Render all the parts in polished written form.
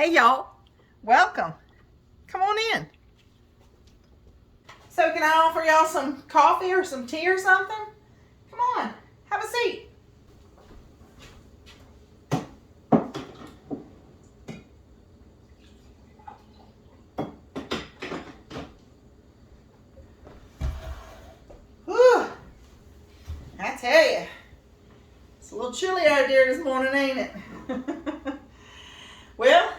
Hey y'all, welcome. Come on in. So can I offer y'all some coffee or some tea or something? Come on, have a seat. Whew, I tell you, it's a little chilly out there this morning, ain't it? Well,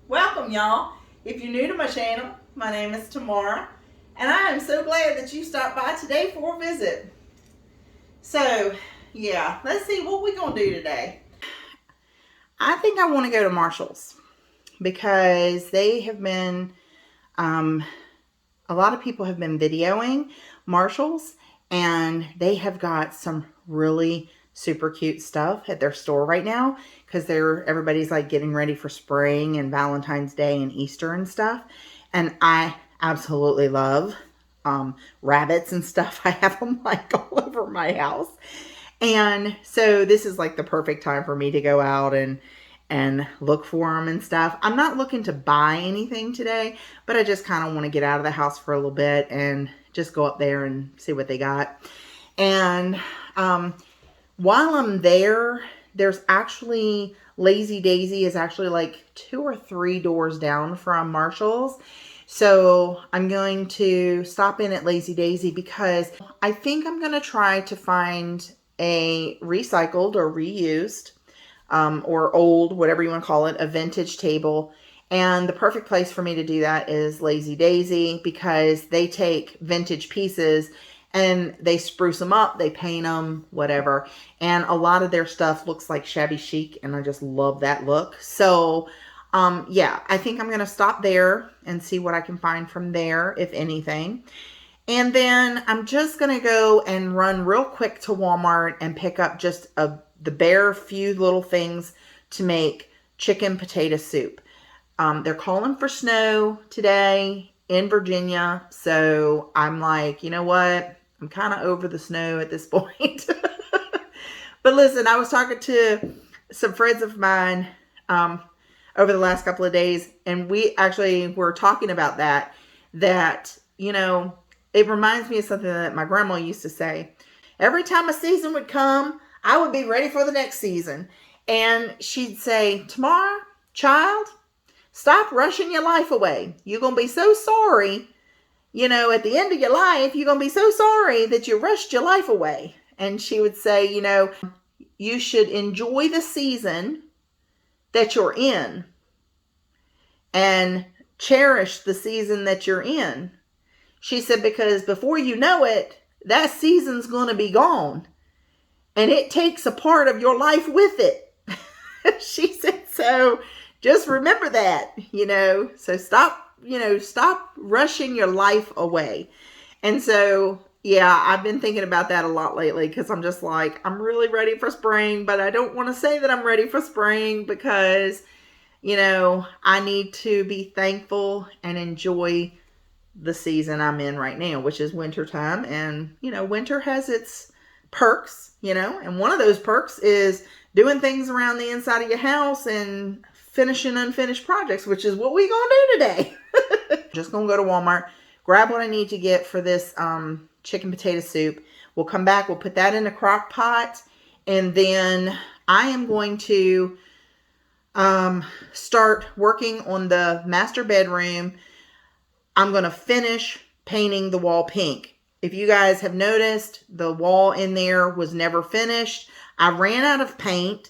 welcome y'all. If you're new to my channel, my name is Tamara, and I am so glad that you stopped by today for a visit. So, yeah, let's see what we're going to do today. I think I want to go to Marshall's because they have been, a lot of people have been videoing Marshall's, and they have got some really super cute stuff at their store right now because everybody's like getting ready for spring and Valentine's Day and Easter and stuff. And I absolutely love rabbits and stuff. I have them like all over my house. And so this is like the perfect time for me to go out and look for them and stuff. I'm not looking to buy anything today, but I just kind of want to get out of the house for a little bit and just go up there and see what they got. And while I'm there, there's actually Lazy Daisy is actually like 2 or 3 doors down from Marshall's. So I'm going to stop in at Lazy Daisy because I think I'm going to try to find a recycled or reused or old, whatever you want to call it, a vintage table. And the perfect place for me to do that is Lazy Daisy because they take vintage pieces and they spruce them up, they paint them, whatever. And a lot of their stuff looks like shabby chic, and I just love that look. So, yeah, I think I'm going to stop there and see what I can find from there, if anything. And then I'm just going to go and run real quick to Walmart and pick up just the bare few little things to make chicken potato soup. They're calling for snow today in Virginia. So I'm like, you know what? I'm kind of over the snow at this point. But listen, I was talking to some friends of mine over the last couple of days, and we actually were talking about that, you know, it reminds me of something that my grandma used to say. Every time a season would come, I would be ready for the next season. And she'd say, Tamara, child, stop rushing your life away. You're going to be so sorry, you know, at the end of your life, you're going to be so sorry that you rushed your life away. And she would say, you know, you should enjoy the season that you're in and cherish the season that you're in. She said, because before you know it, that season's going to be gone. And it takes a part of your life with it. She said, so just remember that, you know. So stop rushing your life away. And so, yeah, I've been thinking about that a lot lately because I'm just like, I'm really ready for spring, but I don't want to say that I'm ready for spring because, you know, I need to be thankful and enjoy the season I'm in right now, which is winter time. And, you know, winter has its perks, you know, and one of those perks is doing things around the inside of your house and finishing unfinished projects, which is what we gonna do today. Just gonna go to Walmart, grab what I need to get for this chicken potato soup. We'll come back, we'll put that in a crock pot, and then I am going to start working on the master bedroom. I'm going to finish painting the wall pink. If you guys have noticed, the wall in there was never finished. I ran out of paint,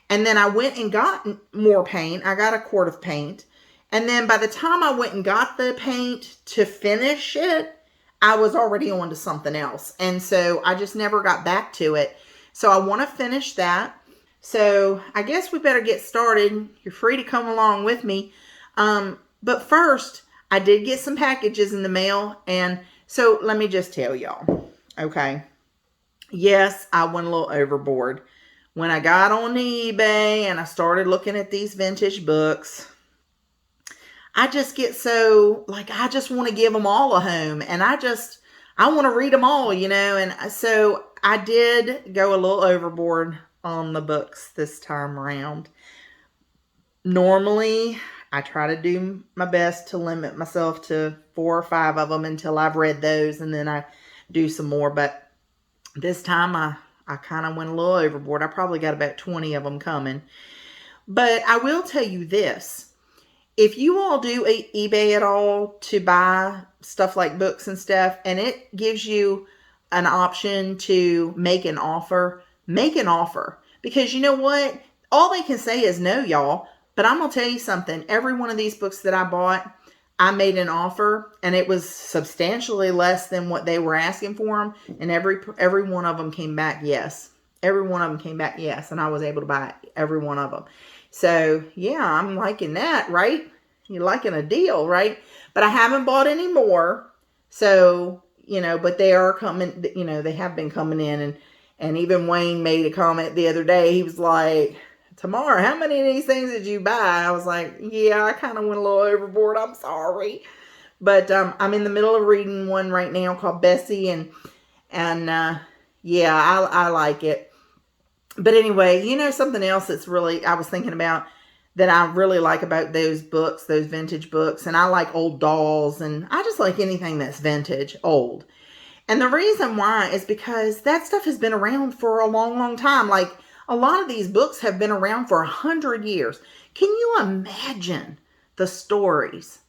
and then I went and got more paint. I got a quart of paint. And then by the time I went and got the paint to finish it, I was already on to something else. And so I just never got back to it. So I want to finish that. So I guess we better get started. You're free to come along with me. But first, I did get some packages in the mail, and so let me just tell y'all, okay? Yes, I went a little overboard. When I got on eBay and I started looking at these vintage books, I just get so, like, I just want to give them all a home, and I want to read them all, you know, and so I did go a little overboard on the books this time around. Normally, I try to do my best to limit myself to 4 or 5 of them until I've read those, and then I do some more. But this time I kind of went a little overboard. I probably got about 20 of them coming. But I will tell you this. If you all do eBay at all to buy stuff like books and stuff, and it gives you an option to make an offer, make an offer. Because you know what? All they can say is no, y'all. But I'm going to tell you something. Every one of these books that I bought, I made an offer, and it was substantially less than what they were asking for them. And every one of them came back yes. Every one of them came back yes. And I was able to buy every one of them. So, yeah, I'm liking that, right? You're liking a deal, right? But I haven't bought any more. So, you know, but they are coming, you know, they have been coming in. And even Wayne made a comment the other day. He was like, Tamara, how many of these things did you buy? I was like, yeah, I kind of went a little overboard. I'm sorry. But I'm in the middle of reading one right now called Bessie. And yeah, I like it. But anyway, you know, something else that's really, I was thinking about that I really like about those books, those vintage books. And I like old dolls, and I just like anything that's vintage, old. And the reason why is because that stuff has been around for a long, long time. Like, a lot of these books have been around for 100 years. Can you imagine the stories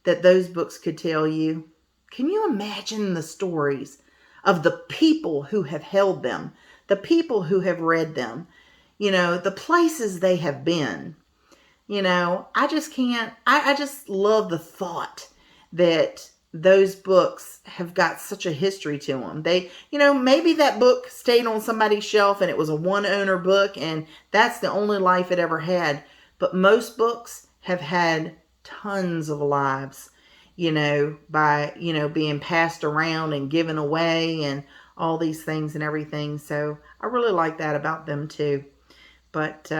that those books could tell you? Can you imagine the stories of the people who have held them, the people who have read them, you know, the places they have been? You know, I just can't, I just love the thought that those books have got such a history to them. They, you know, maybe that book stayed on somebody's shelf and it was a one-owner book and that's the only life it ever had. But most books have had tons of lives, you know, by, you know, being passed around and given away and all these things and everything. So I really like that about them too. But,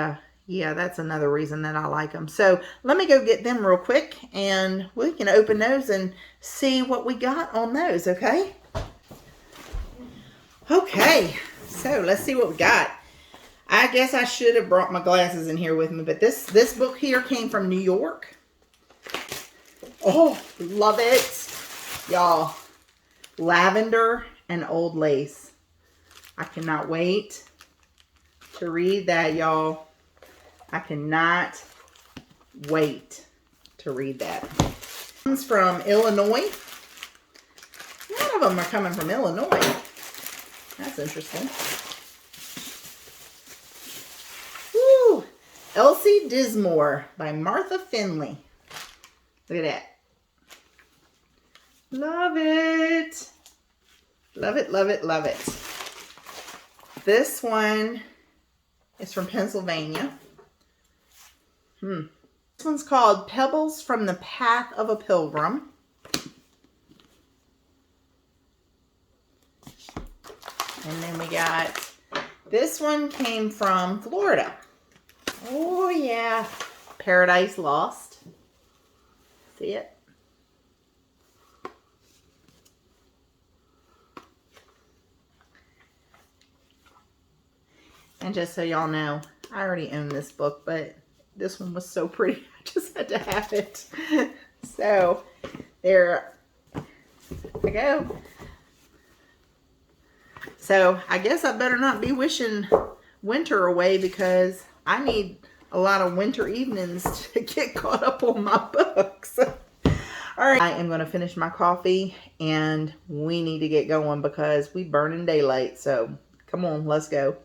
yeah, that's another reason that I like them. So let me go get them real quick and we can open those and see what we got on those, okay? Okay, so let's see what we got. I guess I should have brought my glasses in here with me, but this book here came from New York. Oh, love it. Y'all, Lavender and Old Lace. I cannot wait to read that, y'all. I cannot wait to read that. It's from Illinois. A lot of them are coming from Illinois. That's interesting. Woo! Elsie Dismore by Martha Finley. Look at that. Love it. Love it, love it, love it. This one is from Pennsylvania. This one's called Pebbles from the Path of a Pilgrim. And then we got, this one came from Florida. Oh yeah, Paradise Lost. See it? And just so y'all know, I already own this book, but this one was so pretty, I just had to have it. So, there we go. So, I guess I better not be wishing winter away because I need a lot of winter evenings to get caught up on my books. All right, I am going to finish my coffee and we need to get going because we burning daylight. So, come on, let's go.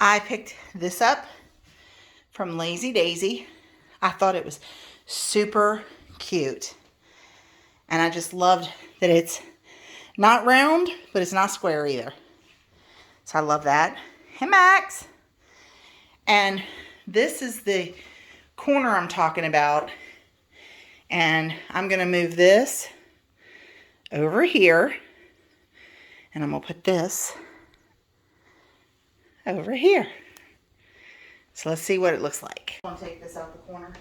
I picked this up from Lazy Daisy. I thought it was super cute. And I just loved that it's not round, but it's not square either. So I love that. Hey, Max. And this is the corner I'm talking about. And I'm going to move this over here. And I'm going to put this over here. So let's see what it looks like. I'm going to take this out the corner.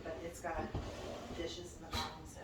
But it's got dishes in the bottom, so.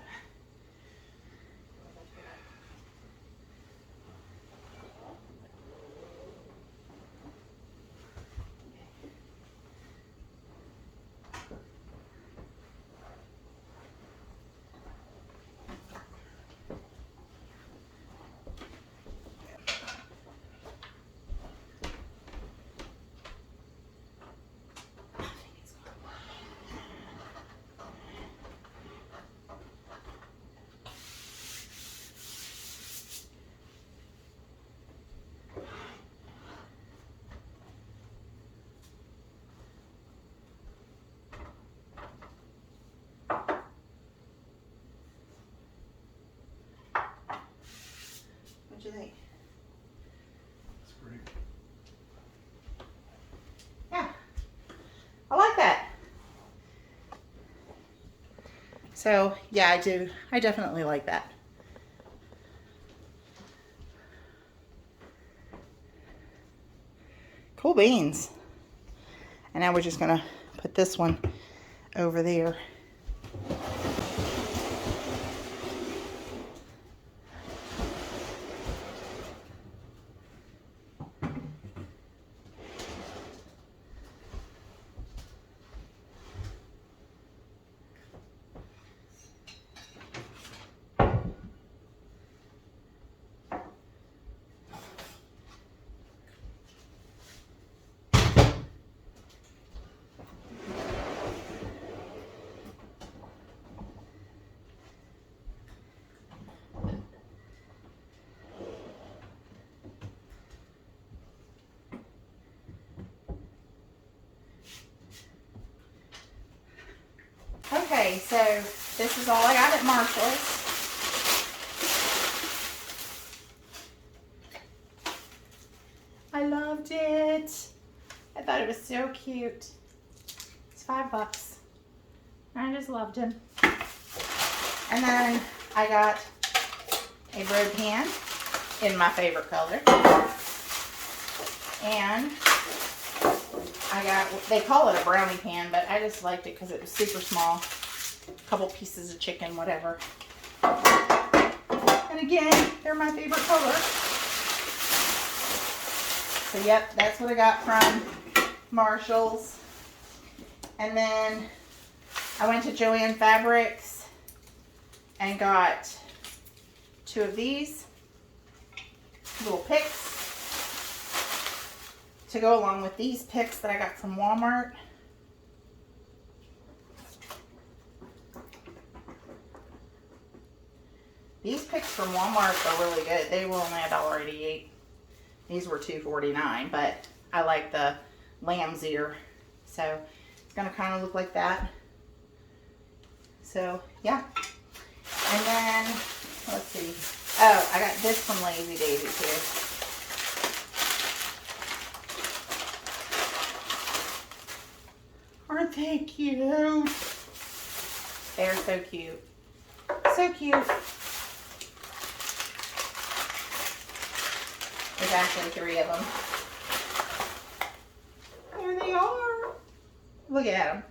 What do you think? It's great. Yeah, I like that. So yeah, I do. I definitely like that. Cool beans. And now we're just gonna put this one over there. Okay, so this is all I got at Marshall's. I loved it. I thought it was so cute. It's $5. I just loved him. And then I got a bread pan in my favorite color. And I got, they call it a brownie pan, but I just liked it because it was super small. A couple pieces of chicken, whatever. And again, they're my favorite color. So yep, that's what I got from Marshall's. And then I went to Joann Fabrics and got 2 of these little picks to go along with these picks that I got from Walmart. These picks from Walmart are really good. They were only $1.88. These were $2.49, but I like the lamb's ear. So it's gonna kind of look like that. So yeah. And then, let's see. Oh, I got this from Lazy Daisy too. Aren't they cute? They're so cute. So cute. There's actually 3 of them. There they are. Look at them.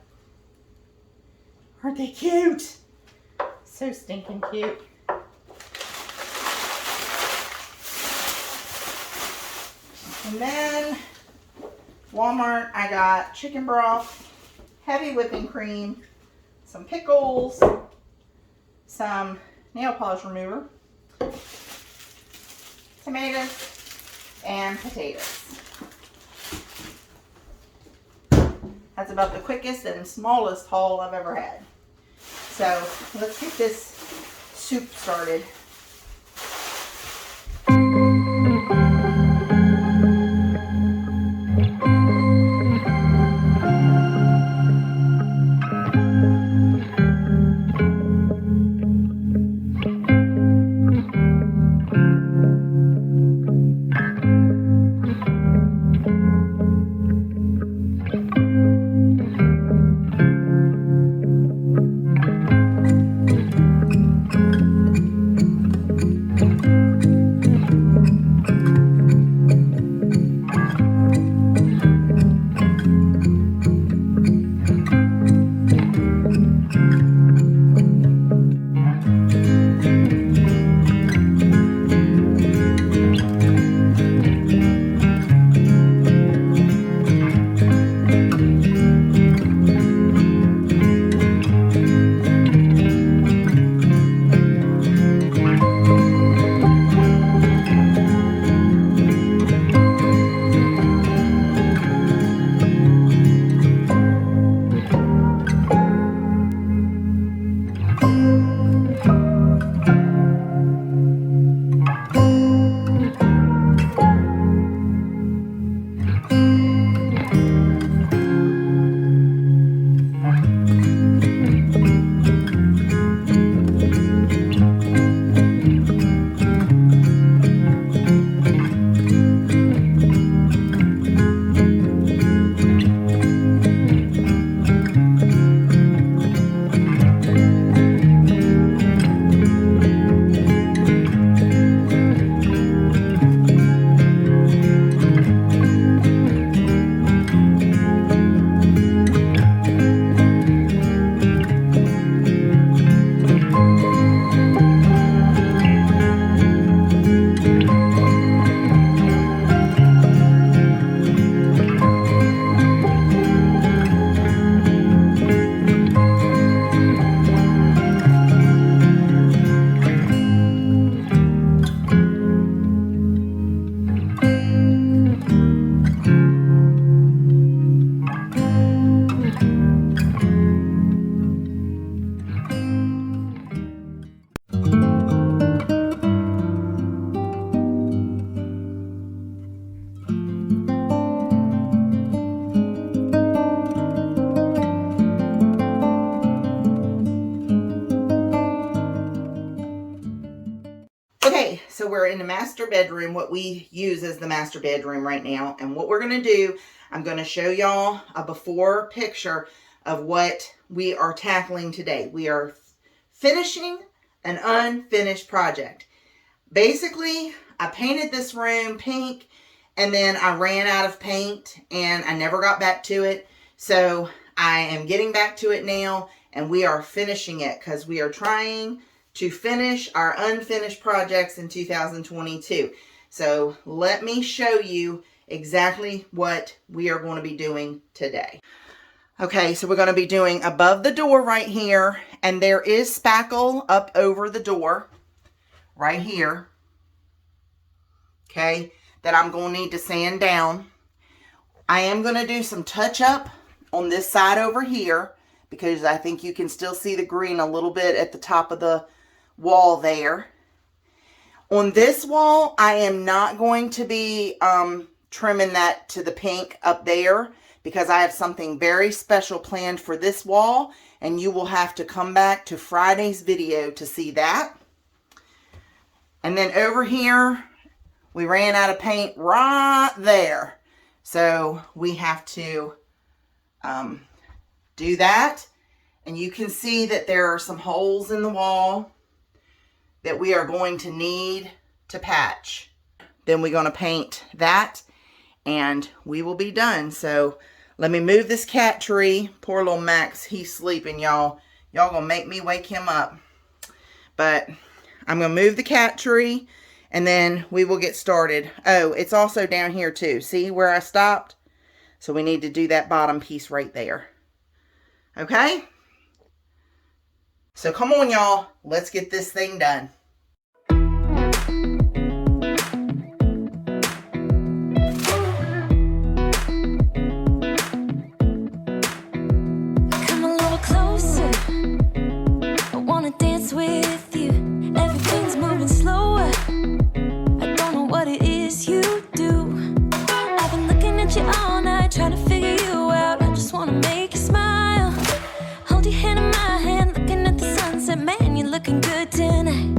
Aren't they cute? So stinking cute. And then Walmart, I got chicken broth, heavy whipping cream, some pickles, some nail polish remover, tomatoes, and potatoes. That's That's about the quickest and smallest haul I've ever had. So let's get this soup started. Okay, so we're in the master bedroom, what we use as the master bedroom right now. And what we're going to do, I'm going to show y'all a before picture of what we are tackling today. We are finishing an unfinished project. Basically, I painted this room pink and then I ran out of paint and I never got back to it. So I am getting back to it now and we are finishing it because we are trying to finish our unfinished projects in 2022. So let me show you exactly what we are going to be doing today. Okay, so we're going to be doing above the door right here, and there is spackle up over the door right here. Okay, that I'm going to need to sand down. I am going to do some touch up on this side over here because I think you can still see the green a little bit at the top of the wall there. On this wall, I am not going to be trimming that to the pink up there because I have something very special planned for this wall, and you will have to come back to Friday's video to see that. And then over here, we ran out of paint right there. So we have to do that. And you can see that there are some holes in the wall that we are going to need to patch. Then we're going to paint that and we will be done. So let me move this cat tree. Poor little Max, he's sleeping, y'all. Y'all gonna make me wake him up. But I'm gonna move the cat tree and then we will get started. Oh, it's also down here too. See where I stopped? So we need to do that bottom piece right there. Okay? So come on, y'all. Let's get this thing done. looking good tonight.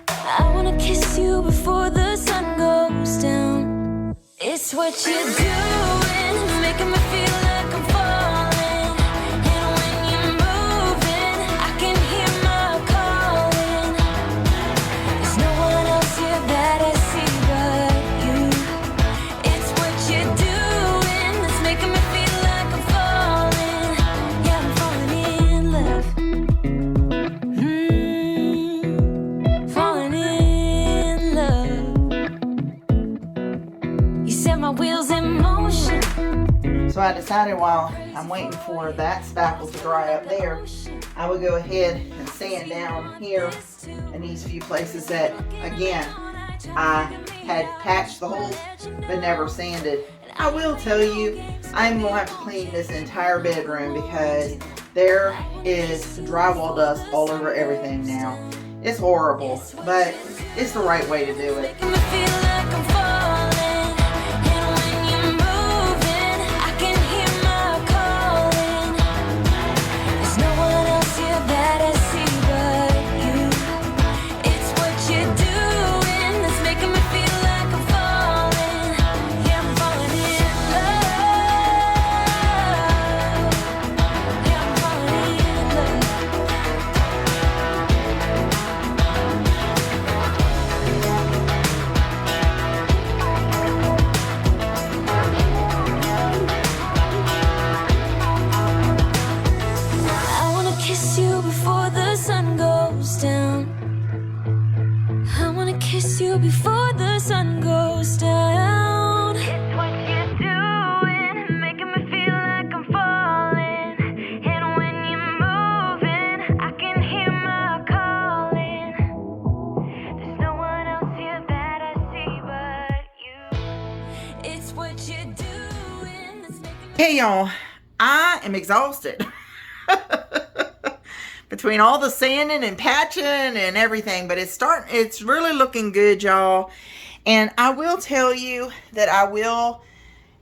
I wanna kiss you before the sun goes down. It's what you're doing, it's making me feel like I'm falling. And when you're moving, I can hear my calling. There's no one else here that I see but you. It's what you're doing, it's making me feel like I'm falling. Yeah, I'm falling in love. Falling in love. You set my wheels in motion. So I decided while I'm waiting for that spackle to dry up there, I would go ahead and sand down here in these few places that, again, I had patched the holes but never sanded. I will tell you, I'm going to have to clean this entire bedroom because there is drywall dust all over everything now. It's horrible, but it's the right way to do it. Making me feel like I'm falling. And when you're moving, I can hear my calling. There's no one else here that I see but you. It's what you're doing that's making me feel like I'm falling. Yeah, I'm falling in love. Yeah, I'm falling in love. I wanna kiss you before the sun goes down. I wanna kiss you before the sun goes down. It's what you're doing, making me feel like I'm falling. And when you're moving, I can hear my calling. There's no one else here that I see but you. It's what you're doing that's making me. Hey y'all, I am exhausted. Between all the sanding and patching and everything, but it's really looking good, y'all. And I will tell you that I will,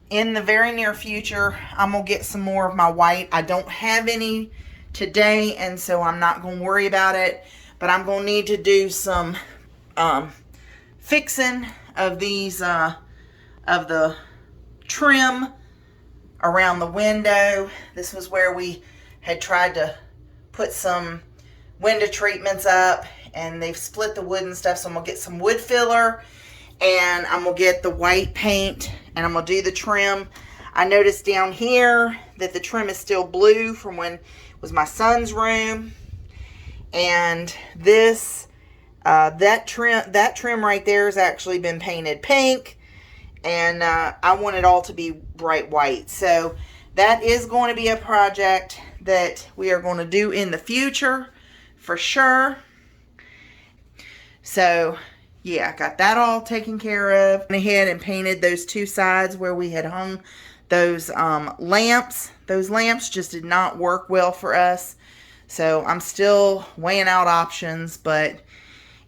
in the very near future, I'm gonna get some more of my white. I don't have any today, and so I'm not gonna worry about it, but I'm gonna need to do some fixing of these of the trim around the window. This was where we had tried to put some window treatments up, and they've split the wood and stuff, so I'm gonna get some wood filler, and I'm gonna get the white paint, and I'm gonna do the trim. I noticed down here that the trim is still blue from when it was my son's room, and this that trim right there has actually been painted pink, and I want it all to be bright white. So that is going to be a project that we are going to do in the future for sure. So yeah, got that all taken care of. Went ahead and painted those two sides where we had hung those lamps. Those lamps just did not work well for us, so I'm still weighing out options. But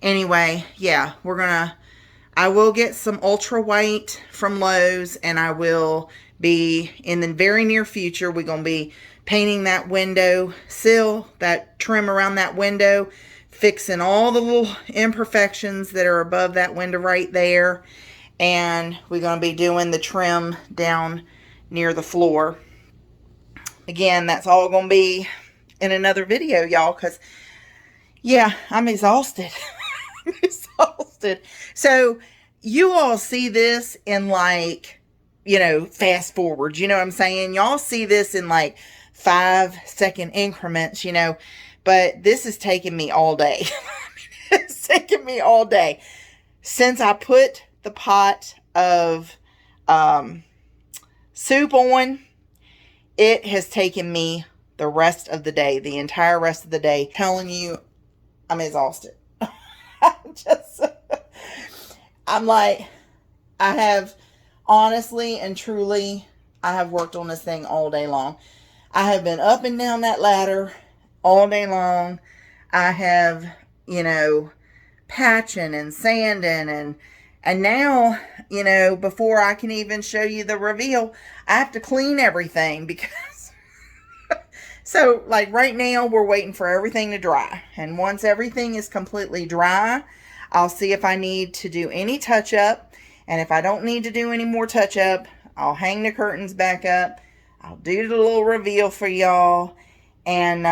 anyway, yeah, I will get some ultra white from Lowe's, and I will be, in the very near future, we're going to be painting that window sill, that trim around that window, fixing all the little imperfections that are above that window right there, and we're going to be doing the trim down near the floor. Again, that's all going to be in another video, y'all, because yeah, I'm exhausted. I'm exhausted. So you all see this in, like, you know, fast forward, you know what I'm saying? Y'all see this in like 5-second increments, you know, but this is taking me all day. It's taking me all day. Since I put the pot of soup on, it has taken me the rest of the day, the entire rest of the day. Telling you, I'm exhausted. I'm like, I have, honestly and truly, I have worked on this thing all day long. I have been up and down that ladder all day long. I have, you know, patching and sanding, and now, you know, before I can even show you the reveal, I have to clean everything because So, like right now, we're waiting for everything to dry. And once everything is completely dry, I'll see if I need to do any touch-up. And if I don't need to do any more touch-up, I'll hang the curtains back up. I'll do the little reveal for y'all. And,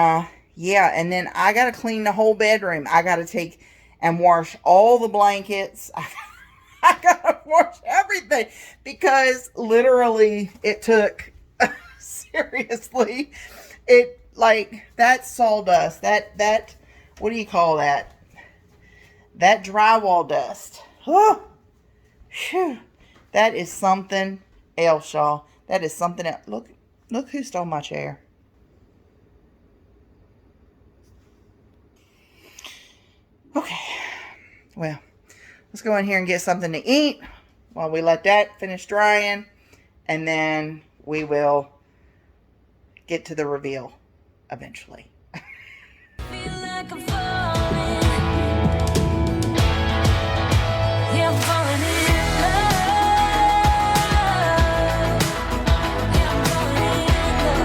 yeah, and then I got to clean the whole bedroom. I got to take and wash all the blankets. I got to wash everything. Because literally, it took, seriously, it, like, that sawdust, that, what do you call that? That drywall dust. Oh, phew. That is something else, y'all. That is something else. Look who stole my chair. Okay. Well, let's go in here and get something to eat while we let that finish drying. And then we will get to the reveal eventually. Feel like I'm falling. Yeah, I'm falling in love. Yeah, I'm falling in love.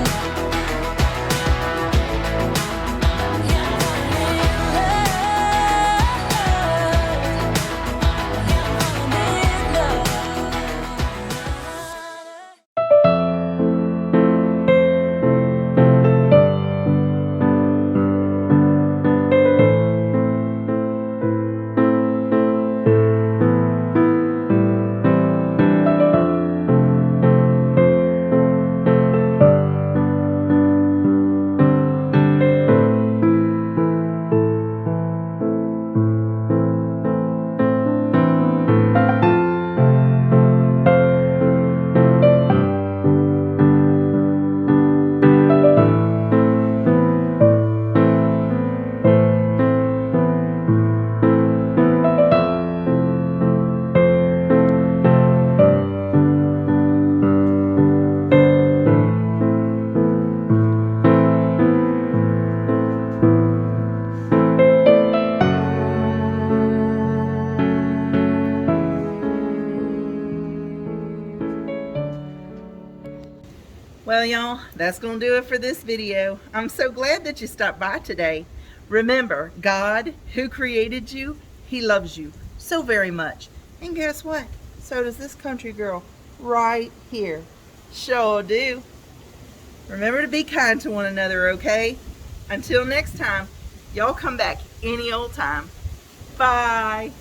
Yeah, I'm falling in love. Well, y'all, that's going to do it for this video. I'm so glad that you stopped by today. Remember, God, who created you, He loves you so very much. And guess what? So does this country girl right here. Sure do. Remember to be kind to one another, okay? Until next time, y'all come back any old time. Bye.